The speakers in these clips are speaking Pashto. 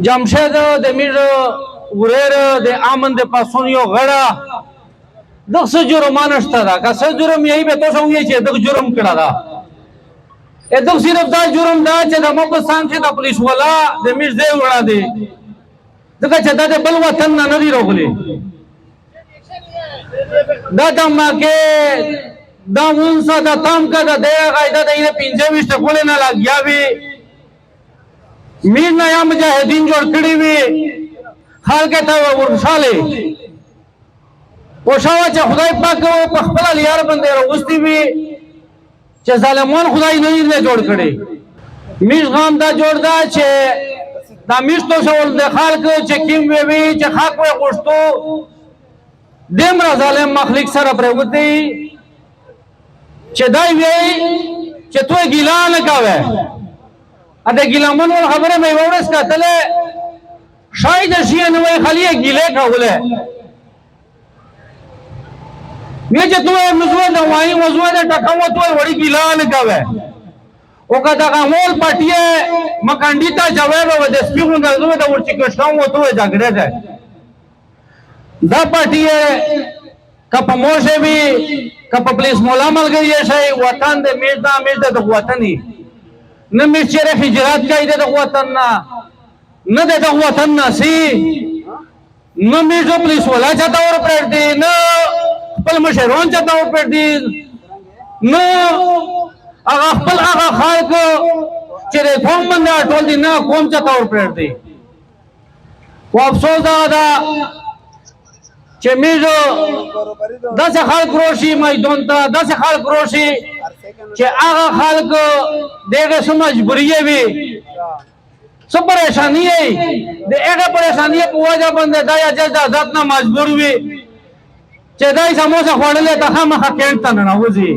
جمشید د میر وریر د امن د پاسونیو غړه دغه څه جرمانه شته دا که څه جرم یې به تاسو وایي چې دغه جرم کړه دا دغه صرف دا جرم دا چې د مپسان چې د پولیس والا د میر دی وړا دی دغه چې د بل وطن نه دی راغلی دا د ماکه دا مونږه د تام کا د غایده د 25 ټکول نه لاګیا وی میر نیا مجاهدین جوړ کړی وی حال کې تا ورشاله او شاوه چې خدای پاک په خپل یار باندې راوستي وی چې ظالمان خدای نه یې جوړ کړي میر غام دا جوړ دا چې دا میشتو شول د خلک چې کیم وی چې حق وي غوښتو دمر ظالم مخلوق سره پروتي چې دای وی چې تو ګیلا نه کاوه ا د ګیلامن خبره مې ورس کتله شاید شي نه وای خلیه ګیله کاوله مې چې تو مزوه د وای مزوه د ټکاو تو وړي ګیلا نه کاوه او کدا غمول پټیه مکانډیتا جواب و د سپیغون د زوه د ورچ کښاو تو جګړه ده دا پټیه کپ موشه وی کپ پولیس مولا ملګری شي وطن د میزدا د وطني نه میچره هجرت کوي د وطن نه د وطن نسی نه میزو پولیس ولا چاته ور پړ دي نه خپل مشرون چاته ور پړ دي نه هغه خپل هغه خلک چې قوم باندې ټول دي نه قوم چاته ور پړ دي او افسوس دا چې میزو داسې خلک روشي میدان ته داسې خلک روشي چې هغه خلک دغه سم مجبوریه وي څه پریشانی وي د هغه پریشانی په وجه باندې دا اجازه نه مجبور وي چې دای سموسه خوړلې ته خامخا کېنټ ته نه وځي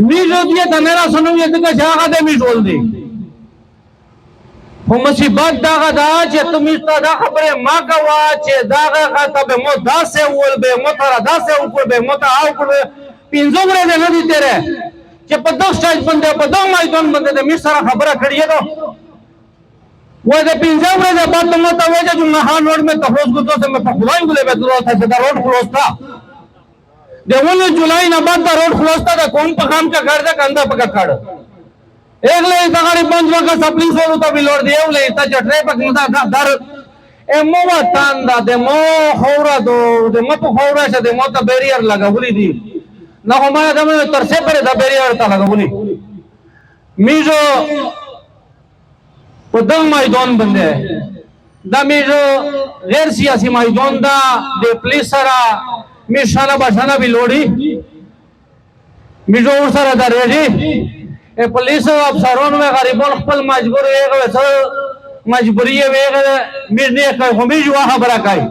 میزو دې ته نه راسنو یې دغه ځای د میزول دی خو مصیبت داغه دا چې تم دا خبره ما کوا چې داغه خطبه مو داسې ول به مو تر داسې وکړ به مو ته او کړ پینځو ورځې نه دي تیرې چې په دغه سټیج باندې په دغه میدان باندې د میر سره خبره کړې ده و د پینځو ورځې بعد مو ته وایي چې نه هان روډ مې تفوس کو ته مې په خدای ګولې به درو ته دا روډ خلاص تا د 1 جولای نه بعد دا روډ خلاص تا د کوم په خام کا کړ دا کنده پکړ کړ اگلے تغاری بند وقت سپلنگ سولو تا بلور دیو لے تا چٹرے پک مدہ در اے مو وطان دا دے مو خورا دو دے مو پو خورا شا دے مو تا بیریر لگا بولی دی نا ہمارا دمیں ترسے پرے دا بیریر تا لگا بولی میزو پو دنگ مائدون بندے دا میزو غیر سیاسی مائدون دا دے پلیس سرا میز شانا باشانا بلوڑی میزو اور سرا دا ریجی پولیس افسرون میں غریبون خپل مجبور ویغه مجبوری ویغه میر نه کوي خو می جوه خبره کوي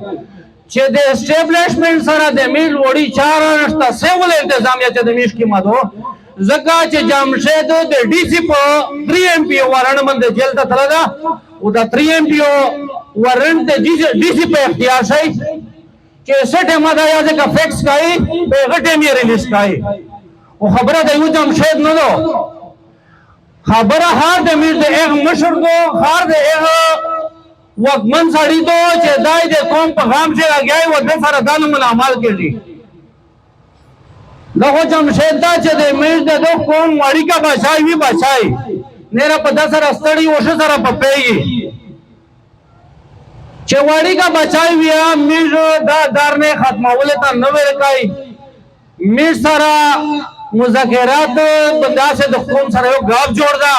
چې د اسټابلیشمنت سره د میل وړي چار نشته سیول انتظامیه چې د میش کی مادو زکه چې جمشید د ډي سي په 3 ام پی وارن باندې جیل ته تللا او د 3 ام پی وارن د ډي سي په اختیار شي چې سټه ماده یا ځکه فیکس کوي په غټه می ریلیز کوي او خبره د یو جمشید نه دو خبره هر د میر د ایغ مشر دو خار د ایغ وقمن ساڑی دو چه دای د قوم په غام سے اگیائی و د سر دانو من عمال کردی دخو جمشید دا چه د میر د دو قوم وڑی کا بچائی وی بچائی نیرا پا دا سر استڑی وشو سر پا پیگی چه وڑی کا بچائی وی میر دا دارنے ختماولی تا نوے رکائی میر سر مذاکرات بندا سے د قوم سره یو غاب جوړ دا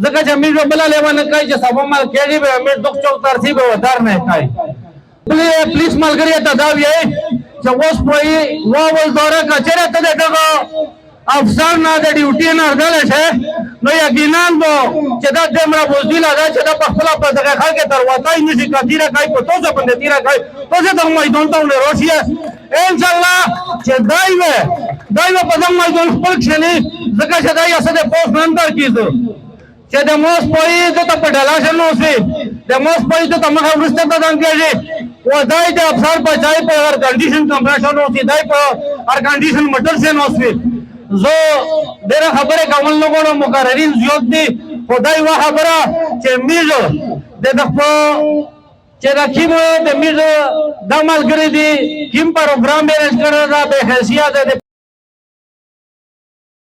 ځکه چې امیر بلا لیوان کوي چې سبا مال کېږي به امیر دوک چوک ترتیب ودار نه کوي پولیس ملګری ته دا وی چې اوس په واول دوره کچره ته دغه افسر نه د ډیوټي نه ورغله شه نو یقینا نو چې دا دمر بوزدل دا چې د خپل په دغه خلک تر وتاي نشي کثیره کوي په توګه باندې تیرا کوي توګه د میدان ته روشي ان شاء الله چې دایو په دغه میدان خپل کښنی ځکه چې دای اسه د پوس نندر کیدو چې د موس پوي د په ډلاشه نو سي د موس پوي ته مخه ورسته ته دانګي و دای د افسر بچای په هر کنډیشن کمپریشن او سي دای په هر کنډیشن مټر سے نو سي زه ډېره خبره کول نه غواړم مقررین زیات دي خدای وا خبره چې میزو د خپل چې دا کیمو د میزو د ملګری دي کیم پروګرام مینج کړی دا به حیثیت د